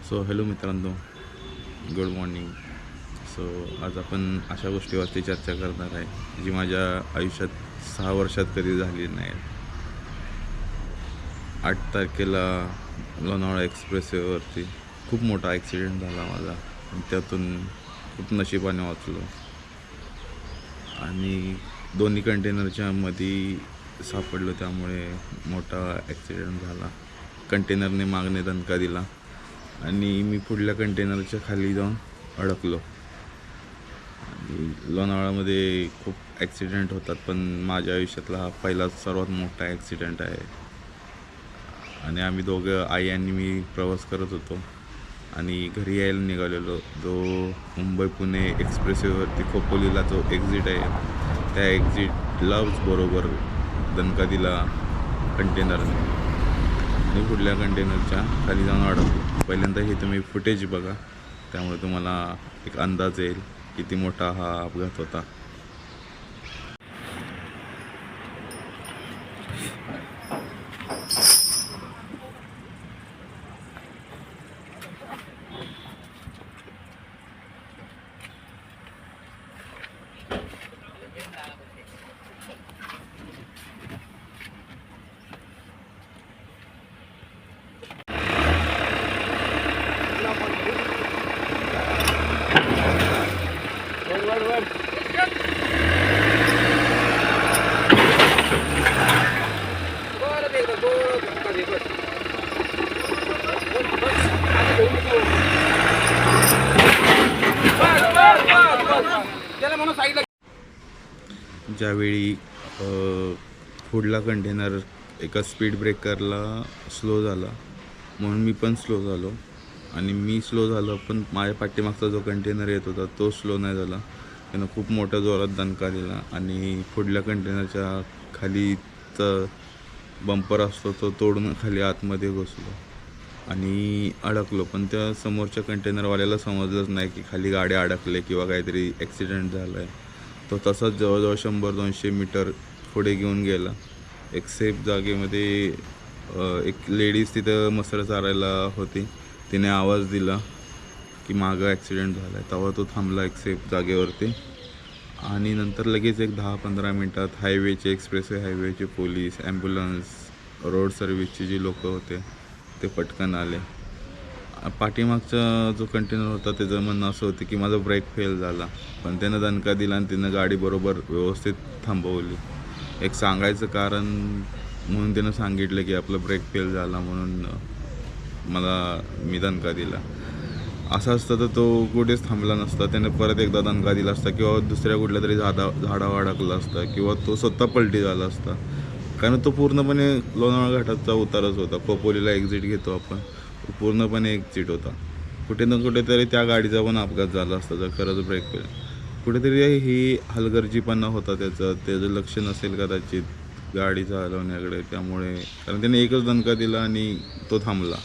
So hello मित्रांनो, good morning. So आज आपण अशा गोष्टीवरती चर्चा करणार आहे जी माझ्या आयुष्यात 6 वर्षात कधी झाली नाही. 8 तारखेला लोणावळा एक्सप्रेसवेवरती खूप मोठा ॲक्सिडेंट झाला माझा. त्यातून खूप नशिबाने वाचलो आणि दोन्ही कंटेनरच्या मध्ये सापडलो, त्यामुळे मोठा ॲक्सिडेंट झाला. कंटेनरने मागणे दणका दिला आणि मी पुढल्या कंटेनरच्या खाली जाऊन अडकलो. आणि लोणावळ्यामध्ये खूप ॲक्सिडेंट होतात, पण माझ्या आयुष्यातला हा पहिलाच सर्वात मोठा ॲक्सिडेंट आहे. आणि आम्ही दोघं, आई आणि मी, प्रवास करत होतो आणि घरी यायला निघालेलो. जो मुंबई पुणे एक्सप्रेसवेवरती खोपोलीला जो एक्झिट आहे, त्या एक्झिटलाच बरोबर दणका दिला कंटेनरने आणि पुढल्या कंटेनरच्या खाली जाऊन अडकलो. पहिल्यांदा हे तुम्ही फुटेज बघा, त्यामुळे तुम्हाला एक अंदाज येईल किती मोठा हा अपघात होता. ज्यावेळी पुढला कंटेनर एका स्पीड ब्रेकरला स्लो झाला, म्हणून मी पण स्लो झालो. आणि मी स्लो झालो, पण माझ्या पाठीमागचा जो कंटेनर येत होता तो स्लो नाही झाला. त्यानं खूप मोठ्या जोरात दणका दिला आणि पुढल्या कंटेनरच्या खालीचा बंपर असतो तो तोडून खाली आतमध्ये घुसलो आणि अडकलो. पण त्या समोरच्या कंटेनरवाल्याला समजलंच नाही की खाली गाडी अडकले किंवा काहीतरी ॲक्सिडेंट झाला आहे. तो तसाच जवळजवळ 100-200 मीटर पुढे घेऊन गेला. एक सेफ जागेमध्ये एक लेडीज तिथं मसर चारायला होती. तिने आवाज दिला की मागं ॲक्सिडेंट झाला आहे. तेव्हा तो थांबला एक सेफ जागेवरती आणि नंतर लगेच एक 10-15 मिनटात हायवेचे, एक्सप्रेसवे हायवेचे पोलीस, ॲम्ब्युलन्स, रोड सर्व्हिसचे जे लोक होते ते पटकन आले. पाठीमागचा जो कंटेनर होता त्याचं म्हणणं असं होतं की माझा ब्रेक फेल झाला, पण त्यानं दणका दिला आणि त्यानं गाडी बरोबर व्यवस्थित थांबवली. एक सांगायचं कारण म्हणून त्यानं सांगितलं की आपला ब्रेक फेल झाला म्हणून मी दणका दिला. असं असतं तर तो कुठेच थांबला नसता. त्याने परत एकदा दणका दिला असता किंवा दुसऱ्या कुठल्या तरी झाडावर अडकला असता किंवा तो स्वतः पलटी झाला असता. कारण तो पूर्णपणे लोणावळा घाटाचा उतारच होता. खोपोलीला एक्झिट घेतो आपण, पूर्णपणे एक्झिट होता. कुठे ना कुठेतरी त्या गाडीचा पण अपघात झाला असता जर खरंच ब्रेक फेल. कुठेतरी ही हलगर्जीपणा होता त्याचं लक्ष नसेल कदाचित गाडी चालवण्याकडे. त्यामुळे कारण त्याने एकच दणका दिला आणि तो थांबला.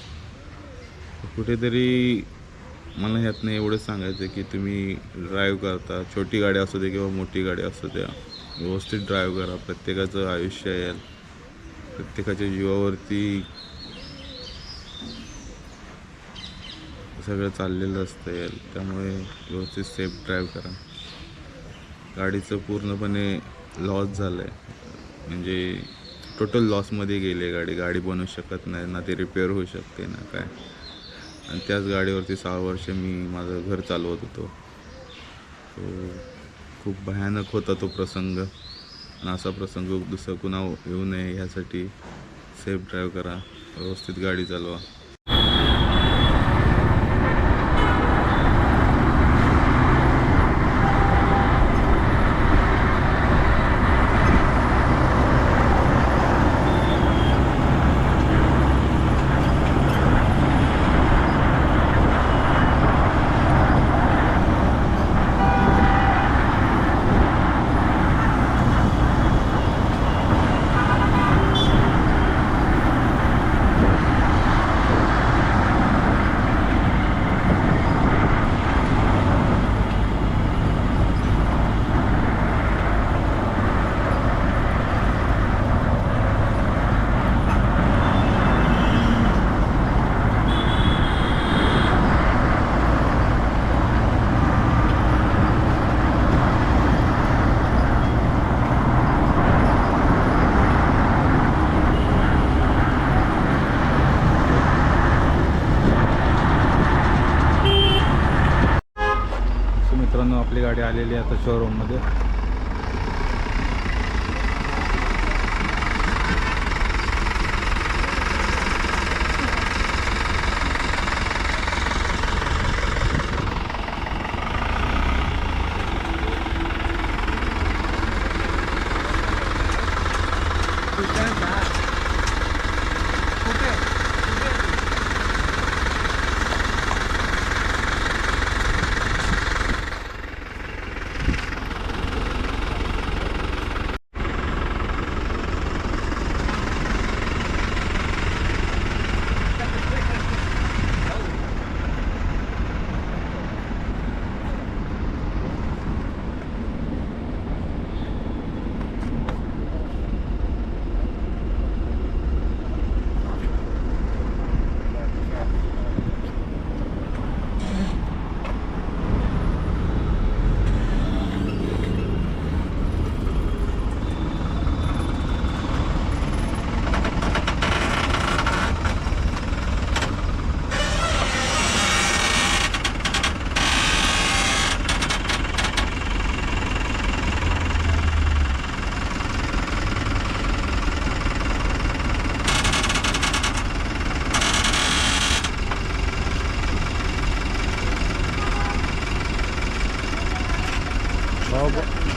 कुठेतरी मला ह्यातनं एवढंच सांगायचं की तुम्ही ड्राईव्ह करता, छोटी गाडी असू दे किंवा मोठी गाडी असू द्या, व्यवस्थित ड्राईव्ह करा. प्रत्येकाचं आयुष्य येईल, प्रत्येकाच्या जीवावरती सगळं चाललेलं असतं येईल. त्यामुळे व्यवस्थित सेफ ड्राईव्ह करा. गाडीचं पूर्णपणे लॉस झालं आहे, म्हणजे टोटल लॉसमध्ये गेली आहे गाडी बनवू शकत नाही ना, ती रिपेअर होऊ शकते ना काय. आणि त्याच गाडीवरती 6 वर्ष मी माझं घर चालवत होतो. तो खूप भयानक होता तो प्रसंग. आणि असा प्रसंग दुसरं कुणा येऊ नये यासाठी सेफ ड्राईव्ह करा, व्यवस्थित गाडी चालवा. आपली गाडी आलेली आहे आता शोरूममध्ये.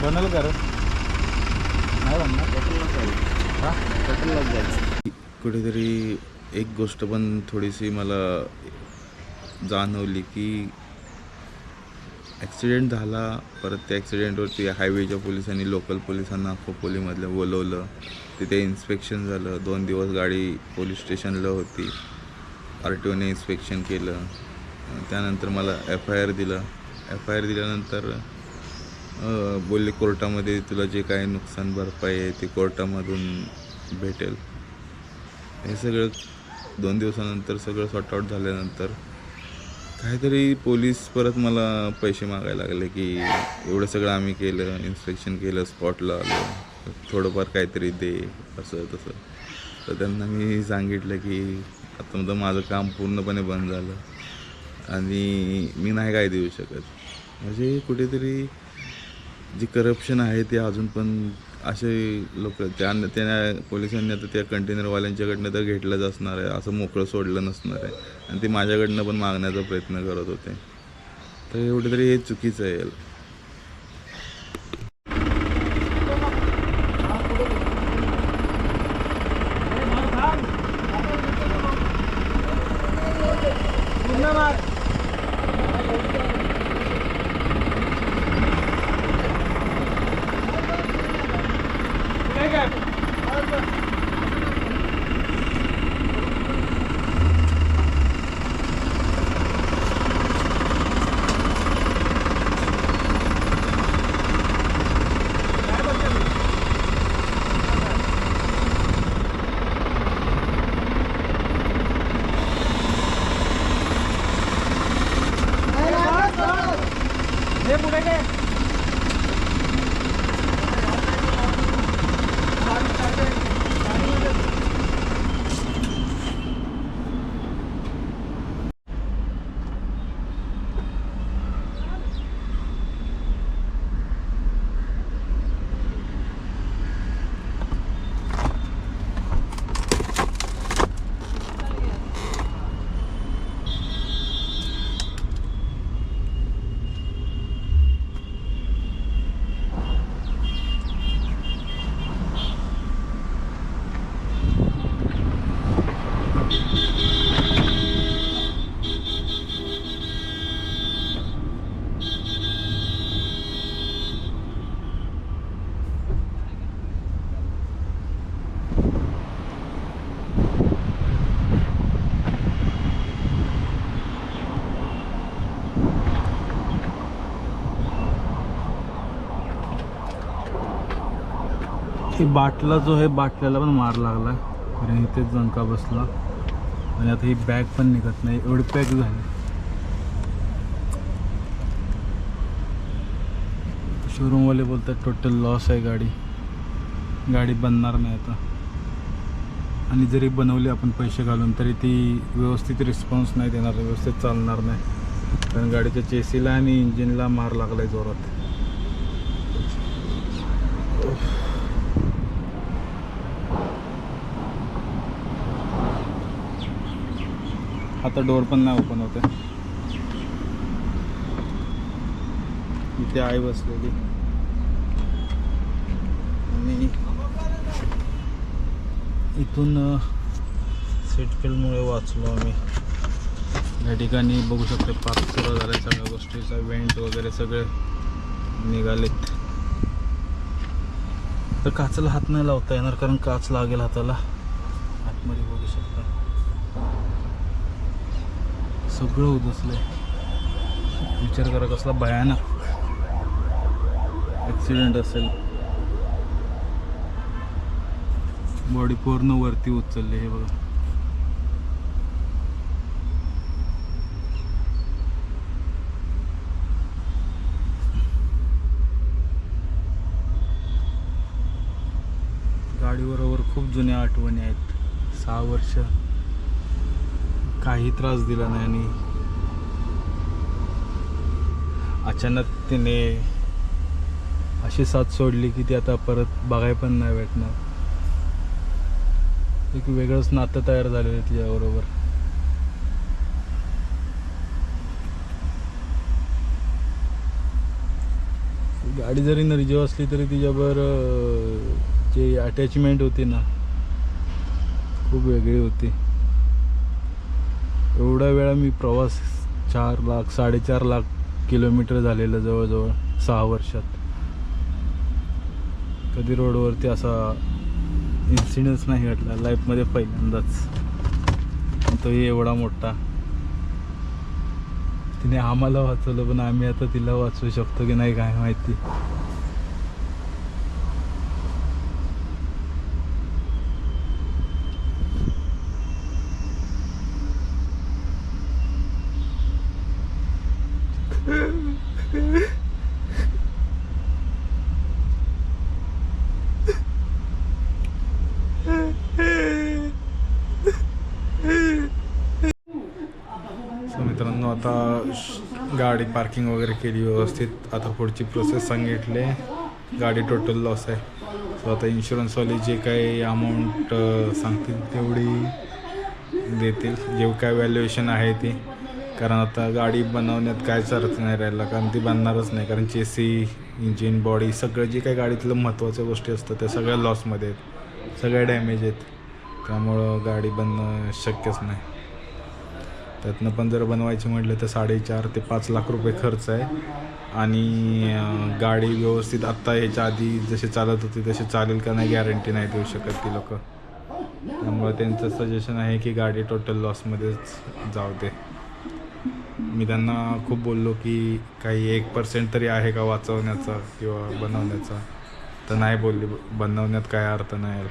बनल कर नाही बनणार. कुठेतरी एक गोष्ट पण थोडीशी मला जाणवली की ॲक्सिडेंट झाला. परत त्या ॲक्सिडेंटवरती हायवेच्या पोलिसांनी लोकल पोलिसांना खोपोलीमधल्या बोलवलं. तिथे इन्स्पेक्शन झालं. 2 दिवस गाडी पोलीस स्टेशनला होती. RTOने इन्स्पेक्शन केलं. त्यानंतर मला FIR दिलं. FIR दिल्यानंतर बोलले कोर्टामध्ये तुला जे काही नुकसान भरपाई आहे ते कोर्टामधून भेटेल. हे सगळं 2 दिवसानंतर सगळं सॉर्ट आऊट झाल्यानंतर काहीतरी पोलीस परत मला पैसे मागायला लागले की एवढं सगळं आम्ही केलं, इन्स्पेक्शन केलं, स्पॉटला आलो, थोडंफार काहीतरी दे, असं तसं. तर त्यांना मी सांगितलं की आता माझं काम पूर्णपणे बंद झालं आणि मी नाही काय देऊ शकत. म्हणजे कुठेतरी जे करप्शन आहे ते अजून पण असे लोक त्या पोलिसांनी आता त्या कंटेनरवाल्यांच्याकडनं तर घेतलंच असणार आहे, असं मोकळं सोडलं नसणार आहे. आणि ते माझ्याकडनं पण मागण्याचा प्रयत्न करत होते. तर एवढं तरी हे चुकीचं आहे. ही बाटला जो आहे बाटल्याला पण मार लागला आणि इथेच जणका बसला आणि आता ही बॅग पण निघत नाही, एवढी पॅक झाली. शोरूमवाले बोलतात टोटल लॉस आहे गाडी, गाडी बनणार नाही आता. आणि जरी बनवली आपण पैसे घालून तरी ती व्यवस्थित रिस्पॉन्स नाही देणार, व्यवस्थित चालणार नाही. कारण गाडीच्या चेसीला आणि इंजिनला मार लागलाय जोरात. आता डोर पण नाही ओपन होते. इथे आई बसलेली आणि इथून सीटफिल्डमुळे वाचलो आम्ही. या ठिकाणी बघू शकतो पार्क सुरू झाला आहे, सगळ्या गोष्टीचा वेंट वगैरे सगळे निघालेत. तर काचला हात नाही लावता येणार कारण काच लागेल हाताला. आतमध्ये बघू शकता सगळं उदसलंय. विचार करा कसला भयानक ॲक्सिडेंट असेल. बॉडी पूर्ण वरती उचलली हे बघा. गाडीबरोबर खूप जुन्या आठवणी आहेत. 6 वर्ष काही त्रास दिला नाही आणि अचानक तिने अशी साथ सोडली की ती आता परत बघाय पण नाही भेटणार. एक वेगळंच नातं तयार झालेलं आहे तिच्याबरोबर. गाडी जरी निर्जीव असली तरी तिच्याबरोबर जी अटॅचमेंट होती ना खूप वेगळी होती. एवढा वेळा मी प्रवास 4 लाख 4.5 लाख किलोमीटर झालेलं जवळजवळ 6 वर्षात. कधी रोडवरती असा इन्सिडेंट्स नाही घडला लाईफमध्ये पहिल्यांदाच. तोही एवढा मोठा. तिने आम्हाला वाचवलं पण आम्ही आता तिला वाचवू शकतो की नाही काय माहिती. मित्रांनो आता गाडी पार्किंग वगैरे केली व्यवस्थित. आता पुढची प्रोसेस सांगितली. गाडी टोटल लॉस आहे. सो आता इन्शुरन्सवाले जे काही अमाऊंट सांगतील तेवढी देतील, जे काय व्हॅल्युएशन आहे ती. कारण आता गाडी बनवण्यात कायच अर्थ नाही राहिला कारण ती बनणारच नाही. कारण चेसी इंजिन बॉडी सगळं जे काही गाडीतलं महत्त्वाच्या गोष्टी असतात त्या सगळ्या लॉसमध्ये आहेत, सगळ्या डॅमेज आहेत. त्यामुळं गाडी बनणं शक्यच नाही. त्यातनं पण जर बनवायची म्हटलं तर 4.5 ते 5 लाख रुपये खर्च आहे. आणि गाडी व्यवस्थित आत्ता ह्याच्या आधी जसे चालत होती तसे चालेल का नाही गॅरंटी नाही देऊ शकत ती लोक. त्यामुळे त्यांचं सजेशन आहे की गाडी टोटल लॉसमध्येच जाऊ दे. मी त्यांना खूप बोललो की काही 1% तरी आहे का वाचवण्याचा किंवा बनवण्याचा, तर नाही बोलली बनवण्यात काय अर्थ नाही.